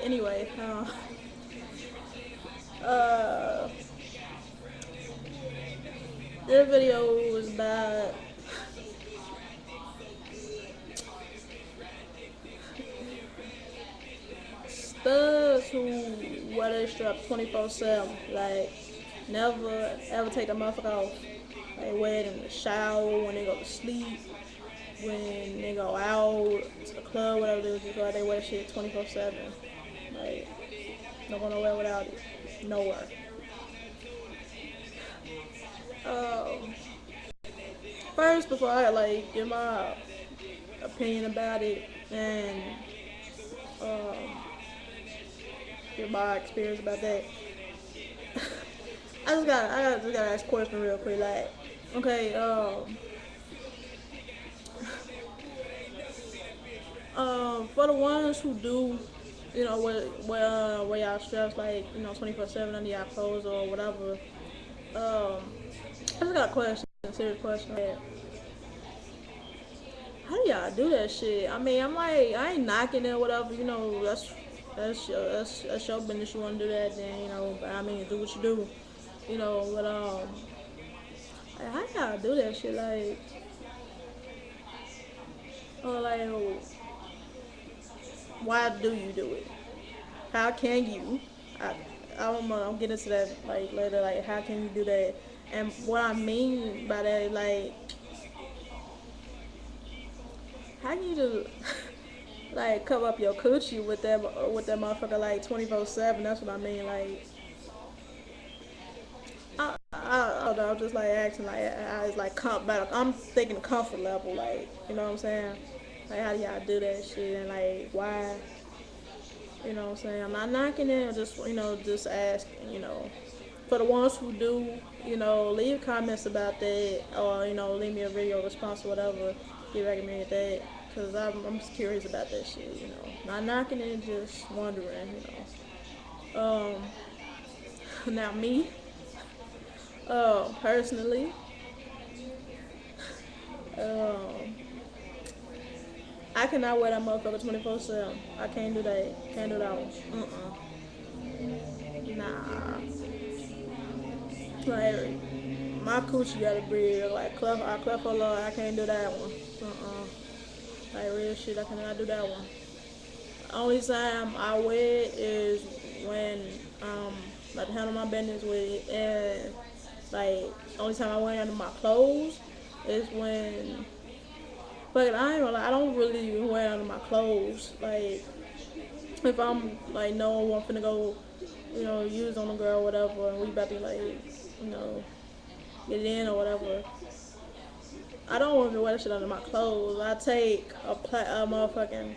anyway, uh, this video was about thugs who wear their strap 24/7. Like, never ever take a motherfucker off. They wear it in the shower, when they go to sleep, when they go out to the club, whatever they do, they wear shit 24/7. Like, don't go nowhere without it. Nowhere. Um, First, before I like give my opinion about it and um, give my experience about that, I just gotta ask a question real quick. Like, okay, for the ones who do, wear y'all straps like 24/7 under y'all clothes or whatever. I just got a question, a serious question. How do y'all do that shit? I mean, I'm like, I ain't knocking it or whatever. That's your business. You want to do that, then But I mean, do what you do, But like, how do y'all do that shit? Like, like, why do you do it? How can you? I, I'll get into that like later. Like, how can you do that? And what I mean by that is like, how can you just like cover up your coochie with that motherfucker like 24/7? That's what I mean. Like, I don't know. I'm just like asking like, I was like I'm thinking comfort level. Like, you know what I'm saying? Like, how do y'all do that shit? And like, why? You know what I'm saying? I'm not knocking it. I'm just just asking. For the ones who do, leave comments about that, or leave me a video response or whatever. You recommend that, cause I'm just curious about that shit. Not knocking it, just wondering. Now me, personally, um, I cannot wear that motherfucker 24/7. I can't do that. Can't do that one. Nah. Like, my coochie gotta breathe. Like, I cleft her love. I can't do that one. Like, real shit, I cannot do that one. Only time I wear it is when like to handle my business with it, and like only time I wear it under my clothes is when. But I ain't gonna lie, I don't really even wear it under my clothes. Like, if I'm like no one finna go, use on a girl or whatever, and we about to like, you know, get it in or whatever. I don't want to wear that shit under my clothes. I take a motherfucking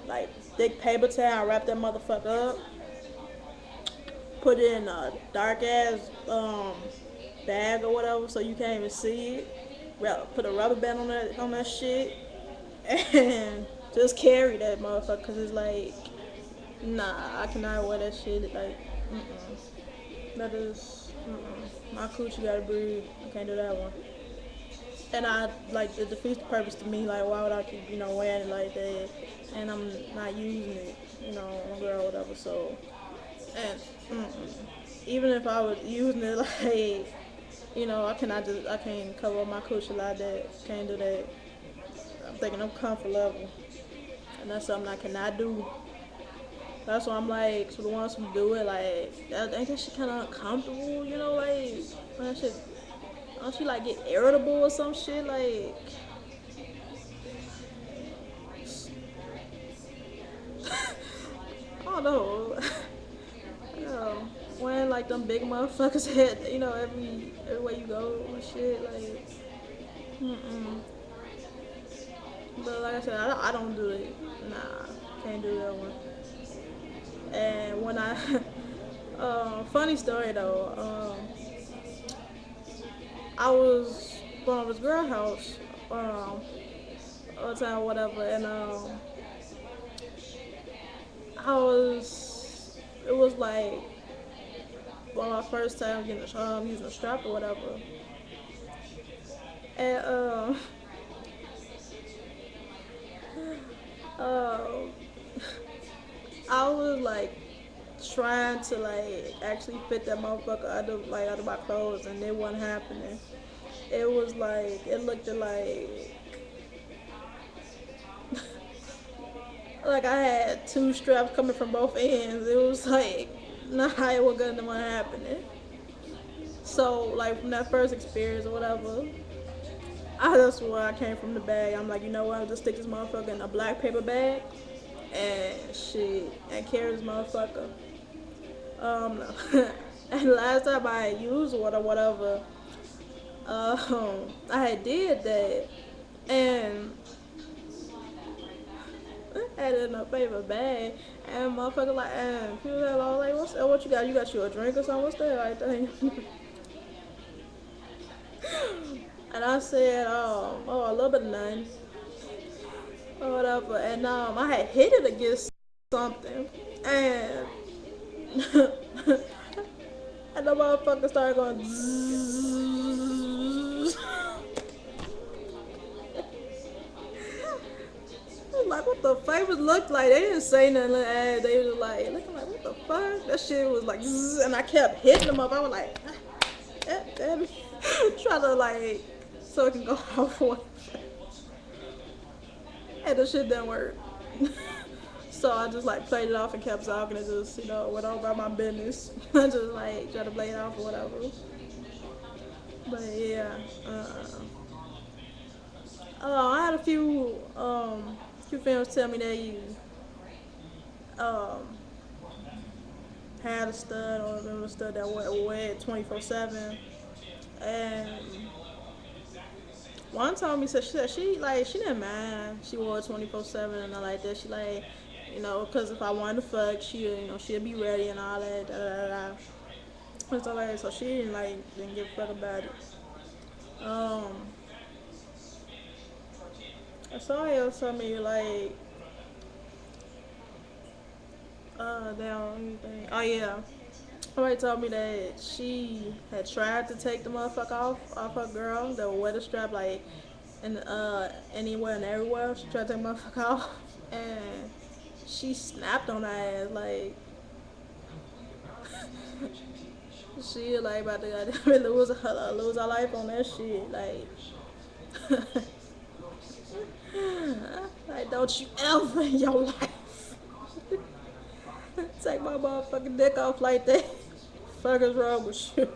like thick paper towel, wrap that motherfucker up, put it in a dark ass bag or whatever, so you can't even see it. Put a rubber band on that shit, and just carry that motherfucker. Cause it's like, nah, I cannot wear that shit. Like, that is, my coochie gotta breathe. I can't do that one. And I like it defeats the purpose to me. Like, why would I keep wearing it like that, and I'm not using it, on a girl or whatever. So, and even if I was using it like, I can't cover up my coochie like that. Can't do that. I'm thinking of comfort level, and that's something I cannot do. That's why I'm like, to the ones who do it, like, ain't that shit kind of uncomfortable, like, when that shit, don't you, like, get irritable or some shit, like, I don't know, wearing, like, them big motherfuckers head, everywhere you go and shit, like, but like I said, I don't do it, nah, can't do that one, and when I, funny story though, I was going to this girl house, all the time, whatever, and it was like one of my first time using a strap or whatever, and um, I was like trying to like actually fit that motherfucker under my clothes, and it wasn't happening. It was like it looked like I had two straps coming from both ends. It was like not how it was gonna happening. So like from that first experience or whatever, I just where I came from the bag. I'm like, you know what? I'll just stick this motherfucker in a black paper bag and shit and carry this motherfucker. No. And last time I had used one or whatever, I had did that and I had it in a paper bag and motherfucker like, and people was like, what's that? What you got? You got you a drink or something? What's that right there? And I said, a little bit of none or whatever. And I had hit it against something, and and the motherfucker started going. Zzzz. I was like, what the fuck? It looked like they didn't say nothing. They was like looking like, what the fuck? That shit was like, zzz, and I kept hitting them up. I was like, damn it. Try to like so it can go off one. And the shit didn't work. So I just like played it off and kept talking and just, went on about my business. I just like try to play it off or whatever. But yeah. I had a few friends tell me they um had a stud or remember a stud that went 24/7. And one told me, said she didn't mind. She wore 24/7 and all like that. She like, because if I wanted to fuck, she'd be ready and all that. Da, da, da, da. And so like, so she didn't give a fuck about it. Um, somebody else told me like, down anything. Oh yeah, somebody told me that she had tried to take the motherfucker off her girl that would wear the strap like in anywhere and everywhere. She tried to take the motherfucker off and she snapped on her ass like she like about to goddamn lose her life on that shit like. Like don't you ever in your life take my motherfucking dick off like that. Fuck is wrong with you?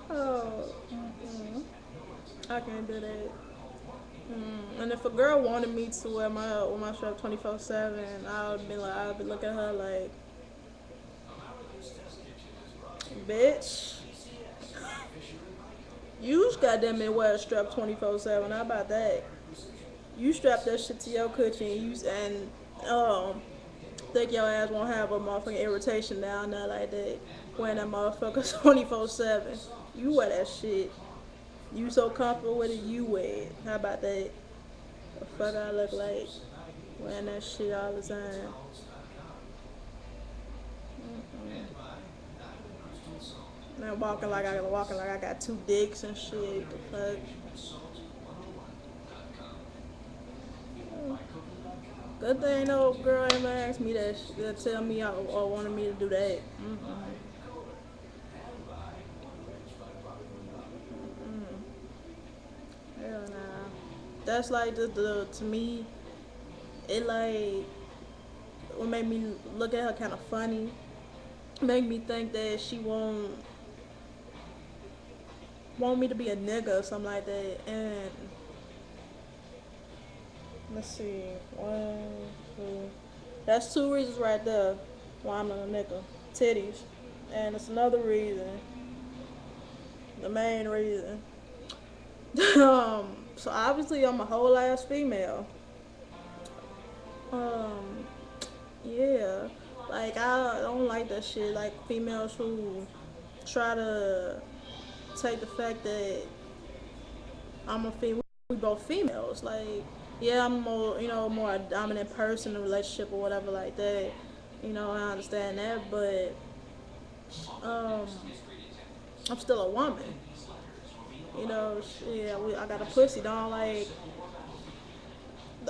Oh, I can't do that. And if a girl wanted me to wear my strap 24/7, I'd be looking at her like, bitch, you goddamn it wear a strap 24/7. How about that? You strap that shit to your coochie and think your ass won't have a motherfucking irritation down there like that. Wearing that motherfucker 24/7. You wear that shit. You so comfortable with it, you wear it. How about that? The fuck I look like wearing that shit all the time. And walking like I got two dicks and shit. The fuck. Good thing no girl ever asked me that tell me or wanted me to do that. Hell nah. That's like the to me, it like what made me look at her kind of funny. Make me think that she want me to be a nigga or something like that. And let's see, one, two. That's two reasons right there why I'm not a nigga. Titties. And it's another reason. The main reason. So obviously I'm a whole ass female. Um, yeah. Like I don't like that shit. Like females who try to take the fact that I'm a female. We both females. Like, yeah, I'm more a dominant person in a relationship or whatever like that. I understand that, but um, I'm still a woman. Yeah, I got a pussy. Don't like,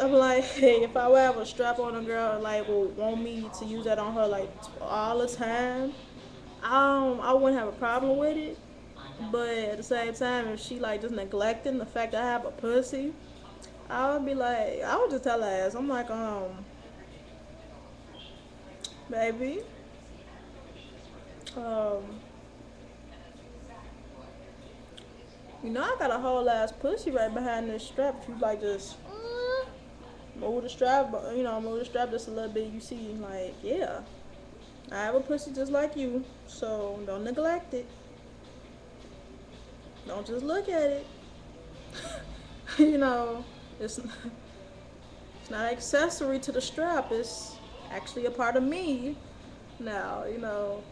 I'm like, hey, if I would have a strap on a girl, like, will want me to use that on her, like, all the time, I wouldn't have a problem with it. But at the same time, if she, like, just neglecting the fact that I have a pussy, I would be like, I would just tell her ass, I'm like, baby, um, you know, I got a whole ass pussy right behind this strap. If you, like, just move the strap, move the strap just a little bit, you see, like, yeah, I have a pussy just like you, so don't neglect it. Don't just look at it. you know, it's not an accessory to the strap. It's actually a part of me. Now, y'all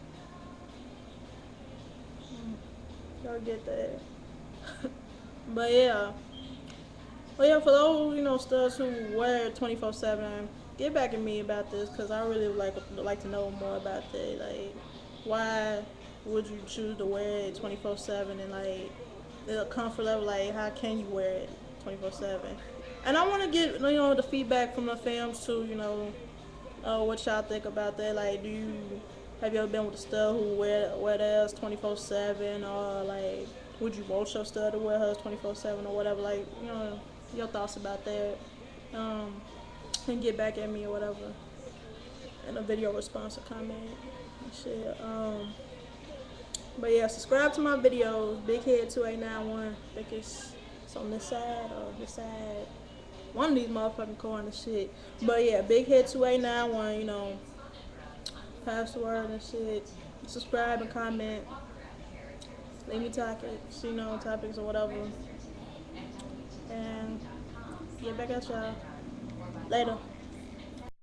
get that. But yeah. Well, yeah, for those, studs who wear 24/7, get back at me about this because I really would like to know more about that. Like, why would you choose to wear it 24/7 and like the comfort level? Like, how can you wear it 24/7? And I want to get the feedback from the fans too. What y'all think about that? Like, have you ever been with a stud who wear theirs 24/7, or like, would you want your stud to wear hers 24/7 or whatever? Like, your thoughts about that, um, and get back at me or whatever in a video response or comment and shit. But yeah, subscribe to my videos. Big Head 2891. I think it's on this side or this side. One of these motherfucking corners, shit. But yeah, Big Head 2891. Pass the word and shit. Subscribe and comment. Leave me topics, topics or whatever. And get back at y'all. Later.